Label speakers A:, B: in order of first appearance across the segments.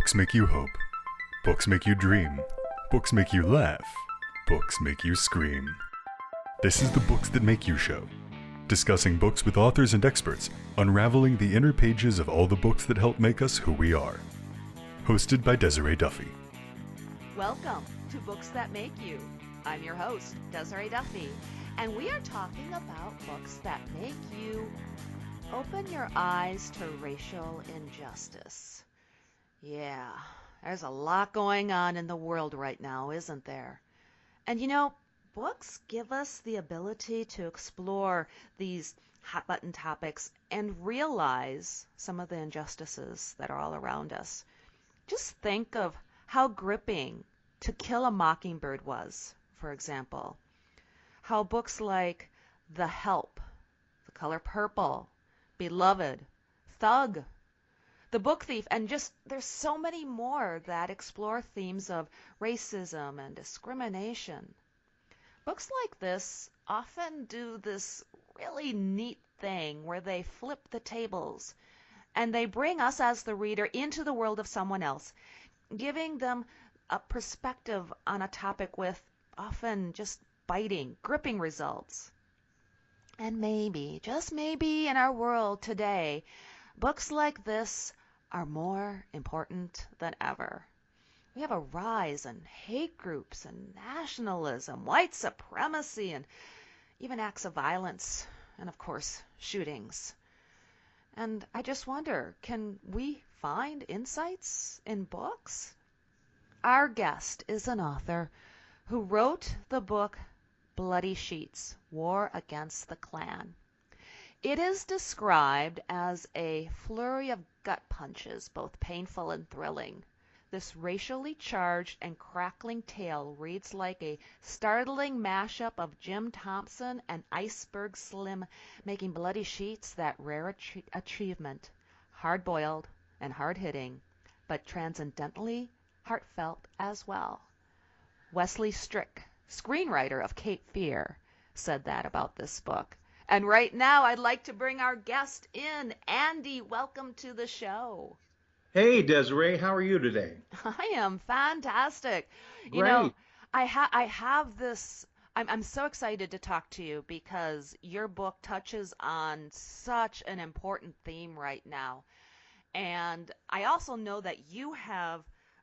A: Books make you hope. Books make you dream. Books make you laugh. Books make you scream. This is the Books That Make You show, discussing books with authors and experts, unraveling the inner pages of all the books that help make us who we are. Hosted by Desiree Duffy.
B: Welcome to Books That Make You. I'm your host, Desiree Duffy, and we are talking about books that make you open your eyes to racial injustice. Yeah, there's a lot going on in the world right now, isn't there? And you know, books give us the ability to explore these hot-button topics and realize some of the injustices that are all around us. Just think of how gripping To Kill a Mockingbird was, for example. How books like The Help, The Color Purple, Beloved, Thug, The Book Thief, and just there's so many more that explore themes of racism and discrimination. Books like this often do this really neat thing where they flip the tables and they bring us as the reader into the world of someone else, giving them a perspective on a topic with often just biting, gripping results. And maybe, just maybe in our world today, books like this are more important than ever. We have a rise in hate groups and nationalism, white supremacy, and even acts of violence, and of course, shootings. And I just wonder, can we find insights in books? Our guest is an author who wrote the book Bloody Sheets: War Against the Klan. It is described as a flurry of gut punches, both painful and thrilling. This racially charged and crackling tale reads like a startling mashup of Jim Thompson and Iceberg Slim making Bloody Sheets that rare achievement, hard-boiled and hard-hitting, but transcendently heartfelt as well. Wesley Strick, screenwriter of Cape Fear, said that about this book. And right now, I'd like to bring our guest in. Andy, welcome to the show.
C: Hey, Desiree, how are you today?
B: I am fantastic.
C: Great.
B: You know, I have this. I'm so excited to talk to you because your book touches on such an important theme right now. And I also know that you have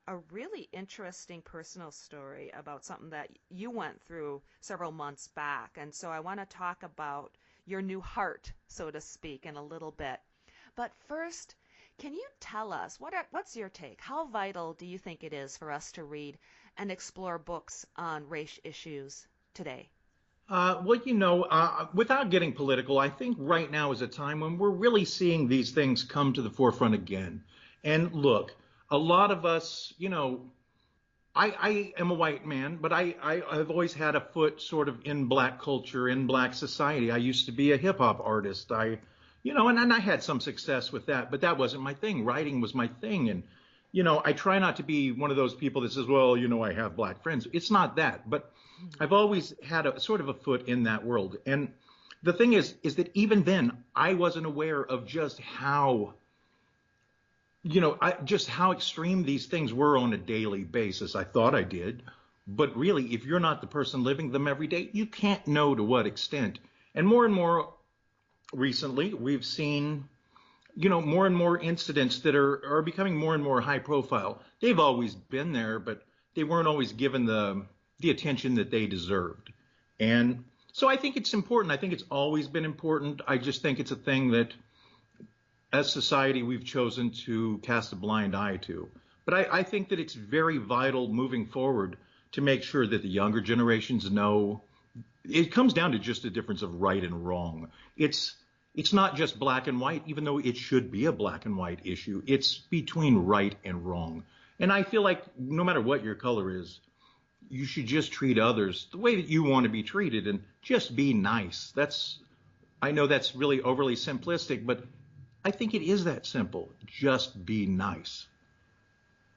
B: a really interesting personal story about something that you went through several months back. And so I want to talk about your new heart, so to speak, in a little bit. But first, can you tell us, what's your take? How vital do you think it is for us to read and explore books on race issues today?
C: Without getting political, I think right now is a time when we're really seeing these things come to the forefront again. And look, a lot of us, I am a white man, but I've always had a foot sort of in black culture, in black society. I used to be a hip hop artist. And I had some success with that, but that wasn't my thing. Writing was my thing. And, I try not to be one of those people that says, well, I have black friends. It's not that, but I've always had a sort of a foot in that world. And the thing is that even then I wasn't aware of just how how extreme these things were on a daily basis. I thought I did, but really, if you're not the person living them every day, you can't know to what extent. And more recently, we've seen, more and more incidents that are becoming more and more high profile. They've always been there, but they weren't always given the attention that they deserved. And so I think it's important. I think it's always been important. I just think it's a thing that as society, we've chosen to cast a blind eye to. But I think that it's very vital moving forward to make sure that the younger generations know it comes down to just a difference of right and wrong. It's not just black and white, even though it should be a black and white issue. It's between right and wrong. And I feel like no matter what your color is, you should just treat others the way that you want to be treated and just be nice. I know that's really overly simplistic, but I think it is that simple. Just be nice.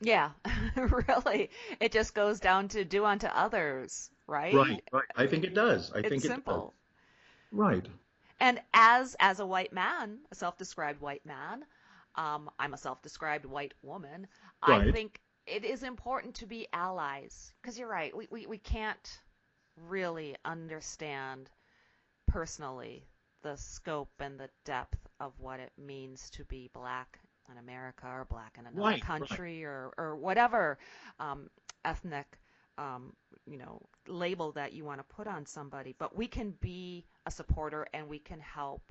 B: Yeah, really. It just goes down to do unto others, right?
C: Right. I think it does.
B: It's simple.
C: Right.
B: And as a white man, a self-described white man, I'm a self-described white woman. I
C: Right.
B: think it is important to be allies because you're right. We can't really understand personally the scope and the depth of what it means to be black in America or black in another
C: Right. Right.
B: country or whatever ethnic um, label that you want to put on somebody. But we can be a supporter and we can help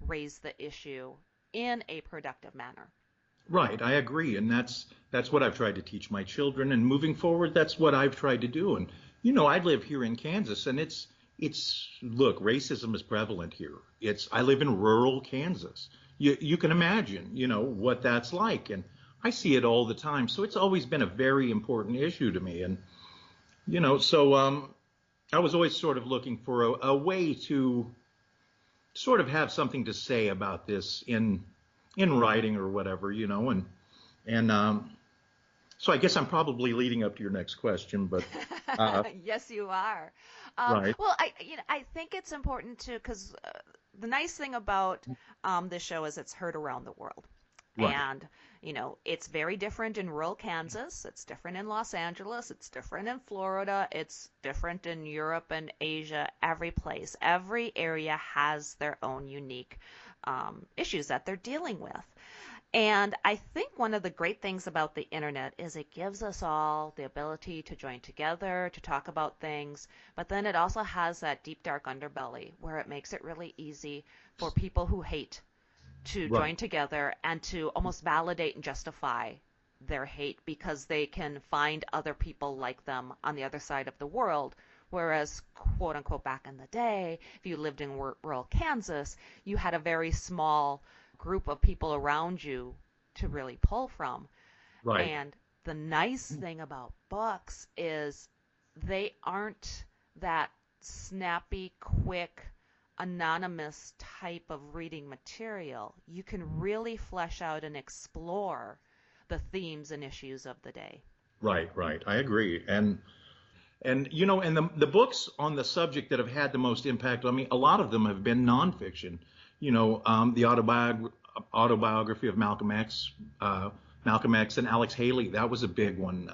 B: raise the issue in a productive manner.
C: Right, I agree, and that's what I've tried to teach my children. And moving forward, that's what I've tried to do. And I live here in Kansas, and it's look, racism is prevalent here. I live in rural Kansas. You can imagine, what that's like, and I see it all the time. So it's always been a very important issue to me, and so I was always sort of looking for a way to sort of have something to say about this in writing or whatever, and so I guess I'm probably leading up to your next question, but
B: Yes, you are.
C: right,
B: Well, I think it's important to because the nice thing about this show is it's heard around the world.
C: right,
B: And, it's very different in rural Kansas. It's different in Los Angeles. It's different in Florida. It's different in Europe and Asia. Every place, every area has their own unique issues that they're dealing with. And I think one of the great things about the internet is it gives us all the ability to join together, to talk about things, but then it also has that deep, dark underbelly where it makes it really easy for people who hate to
C: right,
B: join together and to almost validate and justify their hate because they can find other people like them on the other side of the world. Whereas, quote unquote, back in the day, if you lived in rural Kansas, you had a very small group of people around you to really pull from.
C: right,
B: And the nice thing about books is they aren't that snappy, quick, anonymous type of reading material. You can really flesh out and explore the themes and issues of the day.
C: right, right. I agree, and the books on the subject that have had the most impact on me, a lot of them have been nonfiction. The autobiography of Malcolm X and Alex Haley, that was a big one.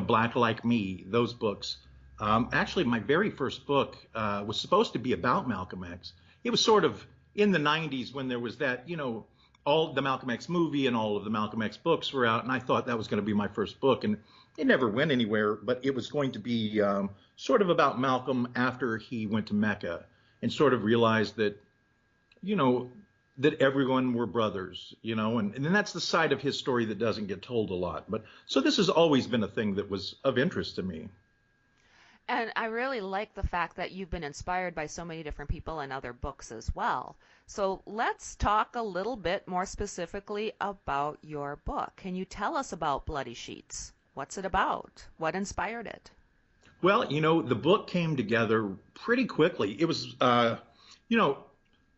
C: Black Like Me, those books. Actually, my very first book was supposed to be about Malcolm X. It was sort of in the 90s when there was that, all the Malcolm X movie and all of the Malcolm X books were out, and I thought that was going to be my first book. And it never went anywhere, but it was going to be sort of about Malcolm after he went to Mecca and sort of realized that, you know, that everyone were brothers, and then that's the side of his story that doesn't get told a lot. But so this has always been a thing that was of interest to me.
B: And I really like the fact that you've been inspired by so many different people and other books as well. So let's talk a little bit more specifically about your book. Can you tell us about Bloody Sheets? What's it about? What inspired it?
C: Well, the book came together pretty quickly. It was, you know,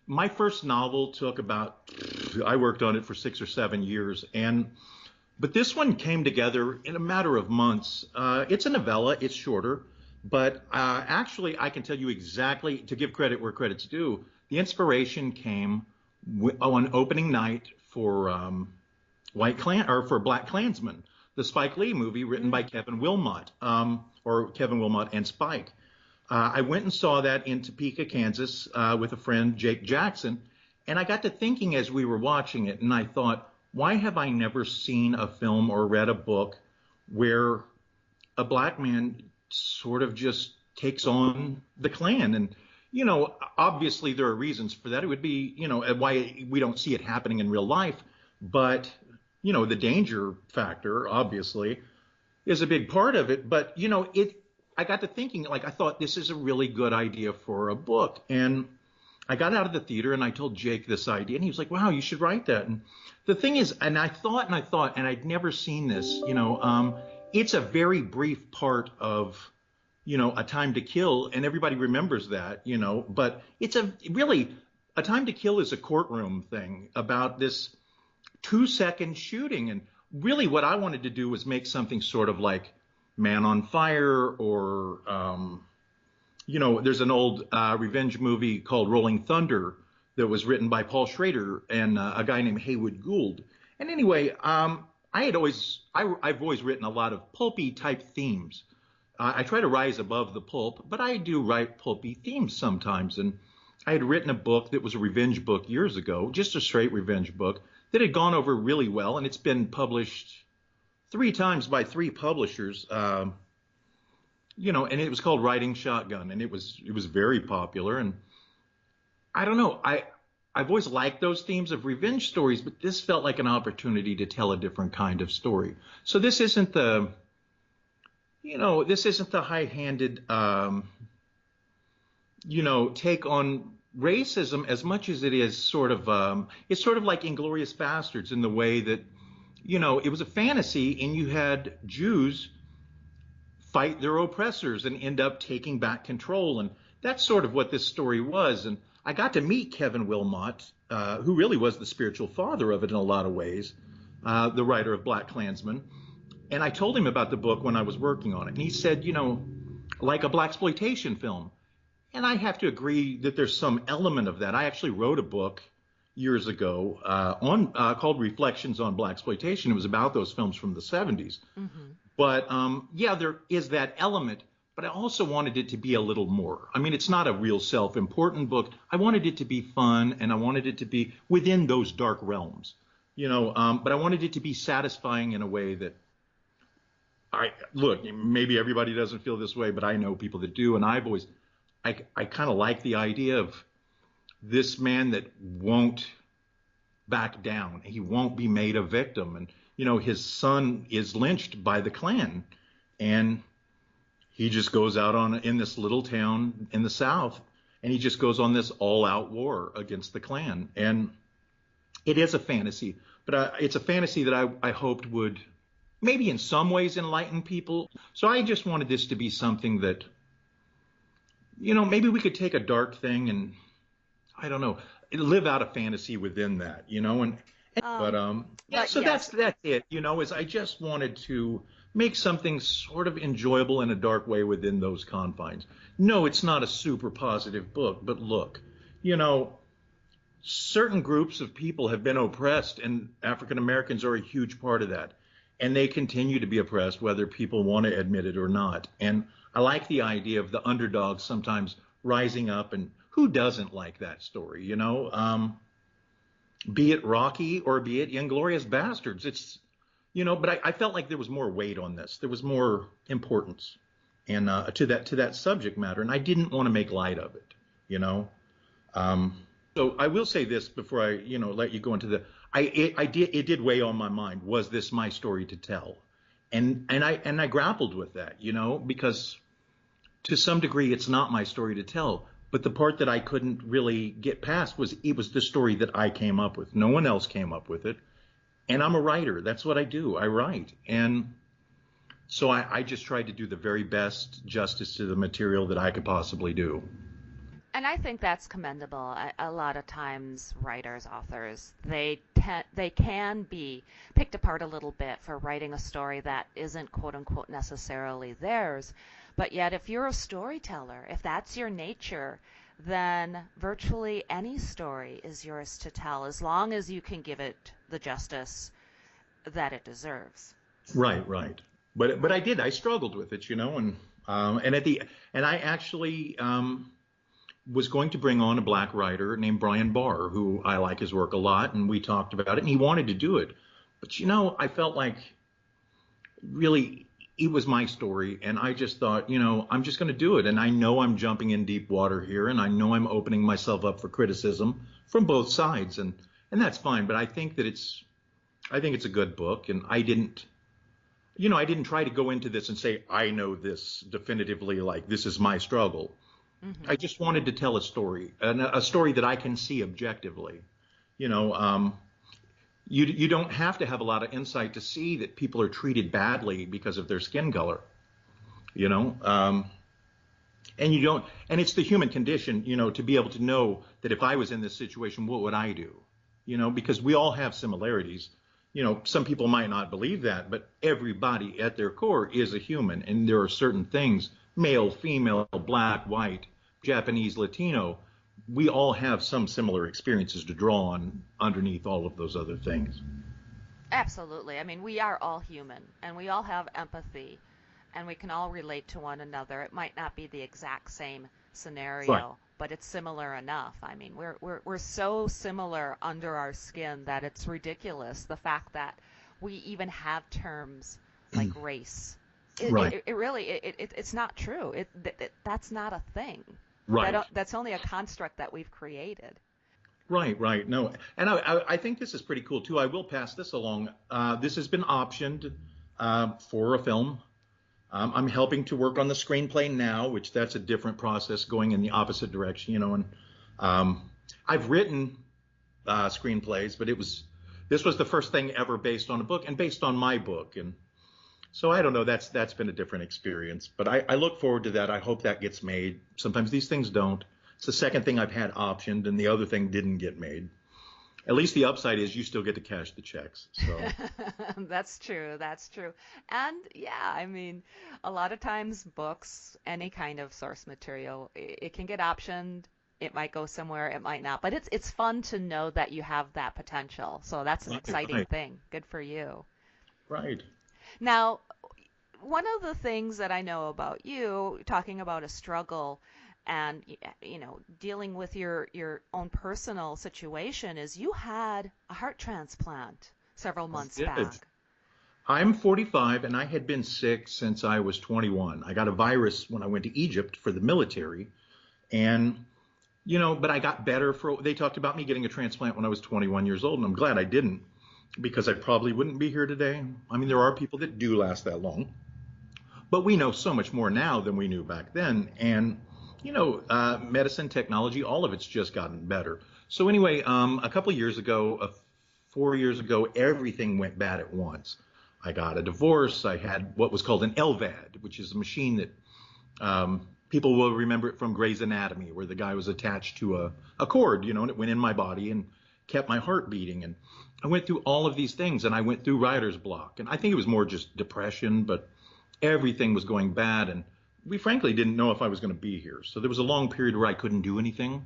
C: my first novel took I worked on it for 6 or 7 years, but this one came together in a matter of months. It's a novella, it's shorter, but actually I can tell you exactly, to give credit where credit's due, the inspiration came on opening night for for Black Klansman, the Spike Lee movie written by Kevin Wilmot, or Kevin Wilmot and Spike. I went and saw that in Topeka, Kansas, with a friend, Jake Jackson, and I got to thinking as we were watching it, and I thought, why have I never seen a film or read a book where a black man sort of just takes on the Klan? And, obviously there are reasons for that. It would be, why we don't see it happening in real life, but, the danger factor, obviously, is a big part of it. But, I got to thinking, I thought this is a really good idea for a book. And I got out of the theater and I told Jake this idea, and he was like, wow, you should write that. And the thing is, and I thought, and I'd never seen this, it's a very brief part of, A Time to Kill, and everybody remembers that, but it's A Time to Kill is a courtroom thing about this 2-second shooting. And really what I wanted to do was make something sort of like Man on Fire, or, there's an old revenge movie called Rolling Thunder that was written by Paul Schrader and a guy named Haywood Gould. And anyway, I've always written a lot of pulpy type themes. I try to rise above the pulp, but I do write pulpy themes sometimes. And I had written a book that was a revenge book years ago, just a straight revenge book that had gone over really well, and it's been published 3 times by 3 publishers. You know, and it was called Riding Shotgun, and it was very popular. And I don't know, I've always liked those themes of revenge stories, but this felt like an opportunity to tell a different kind of story. So this isn't the, you know, this isn't the high-handed, you know, take on racism as much as it is sort of, it's sort of like Inglourious Bastards in the way that, you know, it was a fantasy and you had Jews fight their oppressors and end up taking back control. And that's sort of what this story was. And I got to meet Kevin Wilmot, who really was the spiritual father of it in a lot of ways, the writer of Black Klansman. And I told him about the book when I was working on it. And he said, you know, like a blaxploitation film. And I have to agree that there's some element of that. I actually wrote a book years ago called Reflections on Blaxploitation. It was about those films from the 70s. Mm-hmm. But yeah, there is that element. But I also wanted it to be a little more. I mean, it's not a real self-important book. I wanted it to be fun, and I wanted it to be within those dark realms, you know. But I wanted it to be satisfying in a way that, look, maybe everybody doesn't feel this way, but I know people that do. And I kind of like the idea of this man that won't back down. He won't be made a victim. And, you know, his son is lynched by the Klan, and he just goes out in this little town in the South, and he just goes on this all-out war against the Klan. And it is a fantasy, but it's a fantasy that I hoped would maybe in some ways enlighten people. So I just wanted this to be something that, you know, maybe we could take a dark thing and, I don't know, live out a fantasy within that, you know. So yes. That's it, you know, is I just wanted to make something sort of enjoyable in a dark way within those confines. No, it's not a super positive book, but look, you know, certain groups of people have been oppressed, and African Americans are a huge part of that. And they continue to be oppressed, whether people want to admit it or not. And I like the idea of the underdog sometimes rising up, and who doesn't like that story, you know? Be it Rocky or be it Inglourious Bastards. It's, you know, but I felt like there was more weight on this. There was more importance and to that subject matter, and I didn't want to make light of it, you know. So I will say this before I, you know, let you go into it did weigh on my mind. Was this my story to tell? And I grappled with that, you know, because to some degree it's not my story to tell. But the part that I couldn't really get past was it was the story that I came up with. No one else came up with it. And I'm a writer. That's what I do. I write. And so I just tried to do the very best justice to the material that I could possibly do.
B: And I think that's commendable. A lot of times writers, authors, they can be picked apart a little bit for writing a story that isn't quote unquote necessarily theirs. But yet if you're a storyteller, if that's your nature, then virtually any story is yours to tell as long as you can give it the justice that it deserves.
C: Right. But I did. I struggled with it, you know, and I actually was going to bring on a black writer named Brian Barr, who I like his work a lot, and we talked about it, and he wanted to do it. But, you know, I felt like really it was my story, and I just thought, you know, I'm just going to do it. And I know I'm jumping in deep water here, and I know I'm opening myself up for criticism from both sides, and that's fine. But I think it's a good book, and I didn't try to go into this and say, I know this definitively, like this is my struggle. Mm-hmm. I just wanted to tell a story, and a story that I can see objectively. You know, you don't have to have a lot of insight to see that people are treated badly because of their skin color. You know, and it's the human condition, you know, to be able to know that if I was in this situation, what would I do? You know, because we all have similarities. You know, some people might not believe that, but everybody at their core is a human, and there are certain things, male, female, black, white, Japanese, Latino, we all have some similar experiences to draw on underneath all of those other things.
B: Absolutely. I mean, we are all human and we all have empathy and we can all relate to one another. It might not be the exact same scenario,
C: Right.
B: but it's similar enough. I mean, we're so similar under our skin that it's ridiculous the fact that we even have terms like race.
C: Right.
B: It really it's not true. That's not a thing.
C: Right.
B: That's only a construct that we've created.
C: Right, right. No, and I think this is pretty cool too. I will pass this along. This has been optioned for a film. I'm helping to work on the screenplay now, which that's a different process going in the opposite direction, you know. And I've written screenplays, but this was the first thing ever based on a book and based on my book. And so I don't know. That's been a different experience, but I look forward to that. I hope that gets made. Sometimes these things don't. It's the second thing I've had optioned, and the other thing didn't get made. At least the upside is you still get to cash the checks. So
B: That's true. That's true. And yeah, I mean, a lot of times books, any kind of source material, it can get optioned. It might go somewhere, it might not. But it's fun to know that you have that potential. So that's an exciting
C: right,
B: thing. Good for you.
C: right.
B: Now, one of the things that I know about you, talking about a struggle and dealing with your own personal situation, is you had a heart transplant several months
C: It is.
B: back.
C: I'm 45, and I had been sick since I was 21. I got a virus when I went to Egypt for the military, and but I got better. They talked about me getting a transplant when I was 21 years old, and I'm glad I didn't, because I probably wouldn't be here today. I mean, there are people that do last that long, but we know so much more now than we knew back then. And medicine, technology, all of it's just gotten better. So anyway, a couple of years ago, 4 years ago, everything went bad at once. I got a divorce. I had what was called an LVAD, which is a machine that people will remember it from Grey's Anatomy, where the guy was attached to a cord, and it went in my body and kept my heart beating. And I went through all of these things, and I went through writer's block. And I think it was more just depression, but everything was going bad. And we frankly didn't know if I was going to be here. So there was a long period where I couldn't do anything.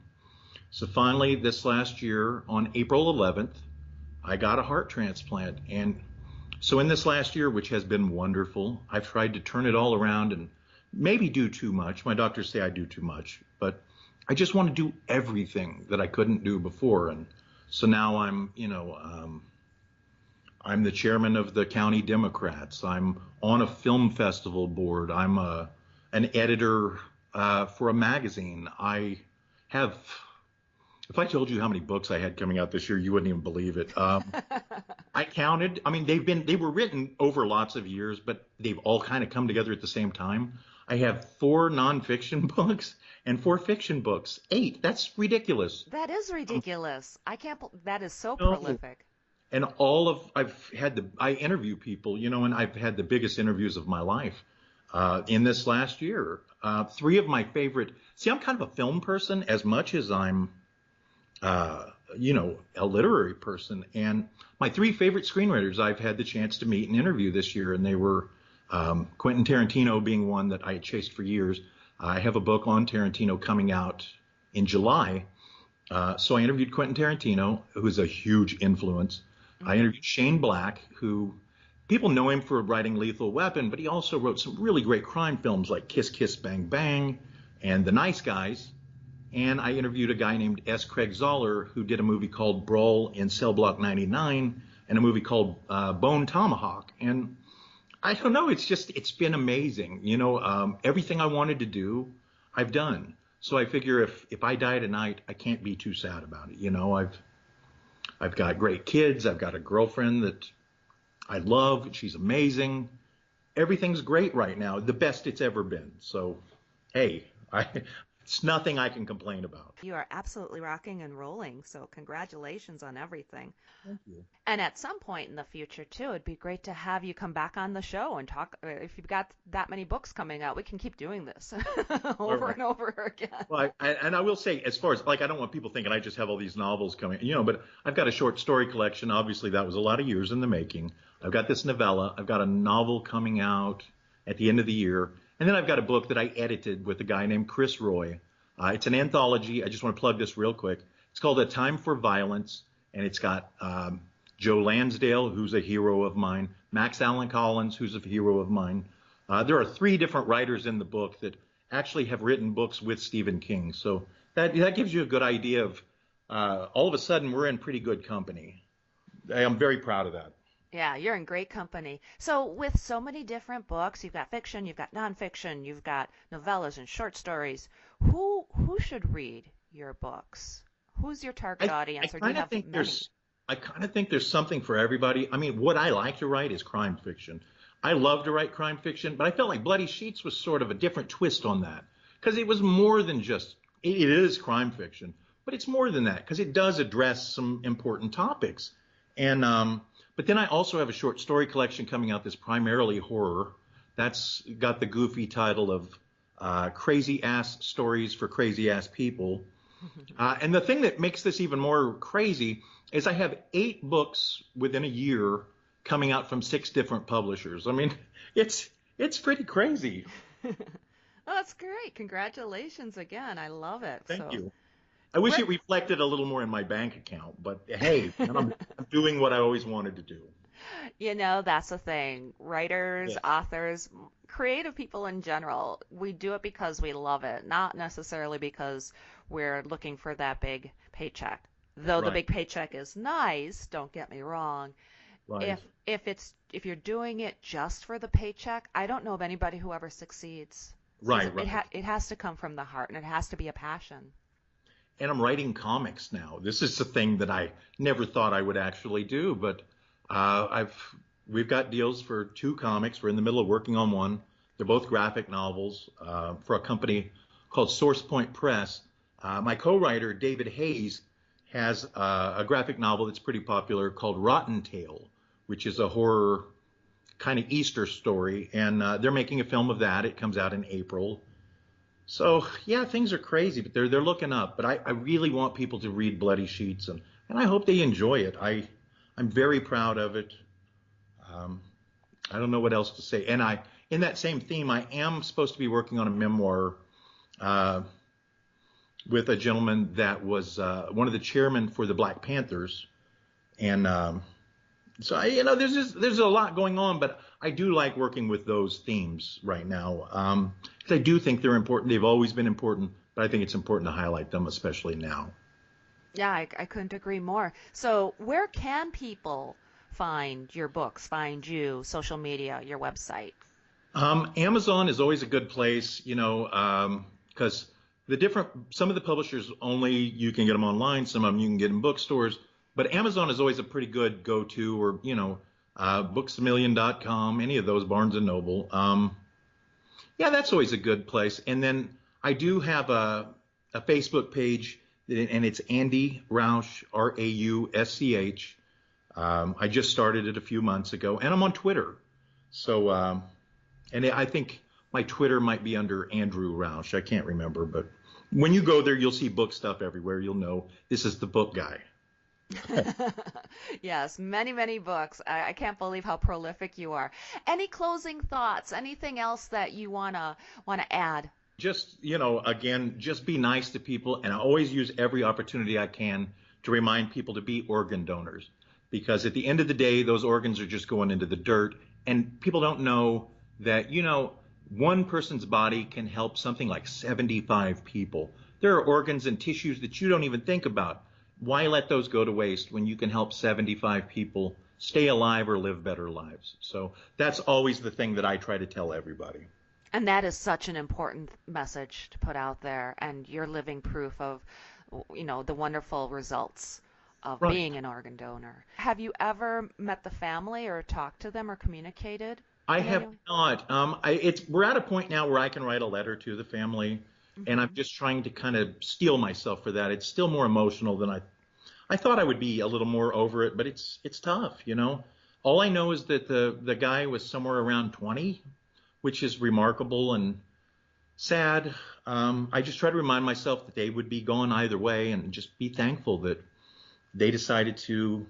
C: So finally, this last year, on April 11th, I got a heart transplant. And so in this last year, which has been wonderful, I've tried to turn it all around and maybe do too much. My doctors say I do too much, but I just want to do everything that I couldn't do before. And so now I'm the chairman of the county Democrats. I'm on a film festival board. I'm an editor for a magazine. If I told you how many books I had coming out this year, you wouldn't even believe it. I counted. I mean, they were written over lots of years, but they've all kind of come together at the same time. I have 4 nonfiction books and 4 fiction books. 8. That's ridiculous.
B: That is ridiculous. I can't. That is so
C: No.
B: prolific.
C: And I interview people, and I've had the biggest interviews of my life in this last year. 3 of my favorite. See, I'm kind of a film person as much as I'm, a literary person. And my 3 favorite screenwriters I've had the chance to meet and interview this year, and they were Quentin Tarantino being one that I had chased for years. I have a book on Tarantino coming out in July. So I interviewed Quentin Tarantino, who's a huge influence. I interviewed Shane Black, who people know him for writing Lethal Weapon, but he also wrote some really great crime films like Kiss Kiss Bang Bang and The Nice Guys. And I interviewed a guy named S. Craig Zoller, who did a movie called Brawl in Cell Block 99 and a movie called Bone Tomahawk. And I don't know, it's been amazing. Everything I wanted to do, I've done. So I figure if I die tonight, I can't be too sad about it. I've got great kids. I've got a girlfriend that I love. She's amazing. Everything's great right now, the best it's ever been. So, hey, it's nothing I can complain about.
B: You are absolutely rocking and rolling. So congratulations on everything.
C: Thank you.
B: And at some point in the future, too, it'd be great to have you come back on the show and talk. If you've got that many books coming out, we can keep doing this over
C: Right.
B: and over again.
C: Well, I will say, as far as, I don't want people thinking I just have all these novels coming, but I've got a short story collection. Obviously, that was a lot of years in the making. I've got this novella. I've got a novel coming out at the end of the year. And then I've got a book that I edited with a guy named Chris Roy. It's an anthology. I just want to plug this real quick. It's called A Time for Violence, and it's got Joe Lansdale, who's a hero of mine, Max Allan Collins, who's a hero of mine. There are 3 different writers in the book that actually have written books with Stephen King. So that gives you a good idea of all of a sudden we're in pretty good company. I am very proud of that.
B: Yeah, you're in great company. So with so many different books, you've got fiction, you've got nonfiction, you've got novellas and short stories. Who should read your books? Who's your target audience? Or do you have many?
C: I kind of think there's something for everybody. I mean, what I like to write is crime fiction. I love to write crime fiction, but I felt like Bloody Sheets was sort of a different twist on that because it was more than just, it is crime fiction, but it's more than that because it does address some important topics. And but then I also have a short story collection coming out that's primarily horror. That's got the goofy title of Crazy Ass Stories for Crazy Ass People. And the thing that makes this even more crazy is I have 8 books within a year coming out from 6 different publishers. I mean, it's pretty crazy.
B: Oh, that's great. Congratulations again. I love it.
C: Thank you. I wish it reflected a little more in my bank account, but hey, I'm doing what I always wanted to do.
B: You know, that's the thing. Writers,
C: Yes.
B: authors, creative people in general, we do it because we love it, not necessarily because we're looking for that big paycheck. Though the
C: Right.
B: big paycheck is nice, don't get me wrong.
C: Right.
B: If you're doing it just for the paycheck, I don't know of anybody who ever succeeds.
C: Right, right.
B: It has to come from the heart and it has to be a passion.
C: And I'm writing comics now. This is a thing that I never thought I would actually do, but we've got deals for 2 comics. We're in the middle of working on one. They're both graphic novels for a company called Source Point Press. My co-writer, David Hayes, has a graphic novel that's pretty popular called Rotten Tale, which is a horror kind of Easter story. And they're making a film of that. It comes out in April. So, yeah, things are crazy, but they're looking up. But I really want people to read Bloody Sheets, and I hope they enjoy it. I'm very proud of it. I don't know what else to say. And in that same theme, I am supposed to be working on a memoir with a gentleman that was one of the chairmen for the Black Panthers. And so, there's a lot going on, but I do like working with those themes right now. 'Cause I do think they're important. They've always been important, but I think it's important to highlight them, especially now.
B: Yeah, I couldn't agree more. So where can people find your books, find you, social media, your website?
C: Amazon is always a good place, because some of the publishers only you can get them online, some of them you can get in bookstores, but Amazon is always a pretty good go-to, or booksamillion.com, any of those, Barnes and Noble. Yeah, that's always a good place. And then I do have a Facebook page, and it's Andy Rausch, Rausch. I just started it a few months ago, and I'm on Twitter. So, and I think my Twitter might be under Andrew Rausch. I can't remember, but when you go there, you'll see book stuff everywhere. You'll know this is the book guy.
B: Yes, many, many books. I can't believe how prolific you are. Any closing thoughts? Anything else that you wanna add?
C: Just, again, just be nice to people, and I always use every opportunity I can to remind people to be organ donors, because at the end of the day, those organs are just going into the dirt, and people don't know that, one person's body can help something like 75 people. There are organs and tissues that you don't even think about. Why let those go to waste when you can help 75 people stay alive or live better lives? So that's always the thing that I try to tell everybody.
B: And that is such an important message to put out there, and you're living proof of, the wonderful results of
C: Right.
B: being an organ donor. Have you ever met the family or talked to them or communicated?
C: I
B: in any
C: have
B: way?
C: not. We're at a point now where I can write a letter to the family, and I'm just trying to kind of steel myself for that. It's still more emotional than I thought I would be. A little more over it, but it's tough, All I know is that the guy was somewhere around 20, which is remarkable and sad. I just try to remind myself that they would be gone either way, and just be thankful that they decided to,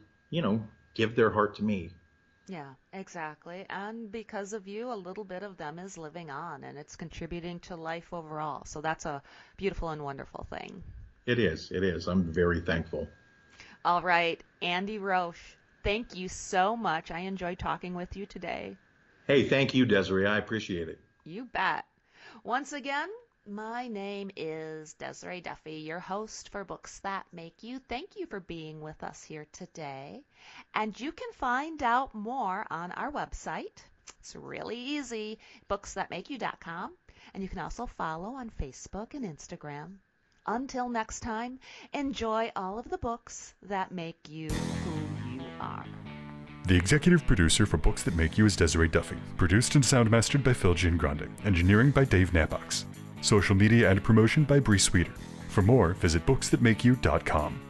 C: give their heart to me.
B: Yeah, exactly. And because of you, a little bit of them is living on and it's contributing to life overall. So that's a beautiful and wonderful thing.
C: It is. It is. I'm very thankful.
B: All right, Andy Rausch, thank you so much. I enjoyed talking with you today.
C: Hey, thank you, Desiree. I appreciate it.
B: You bet. Once again, my name is Desiree Duffy, your host for Books That Make You. Thank you for being with us here today. And you can find out more on our website. It's really easy, booksthatmakeyou.com. And you can also follow on Facebook and Instagram. Until next time, enjoy all of the books that make you who you are.
A: The executive producer for Books That Make You is Desiree Duffy. Produced and sound mastered by Phil Giangrande. Engineering by Dave Nabox. Social media and promotion by Bree Sweeter. For more, visit booksthatmakeyou.com.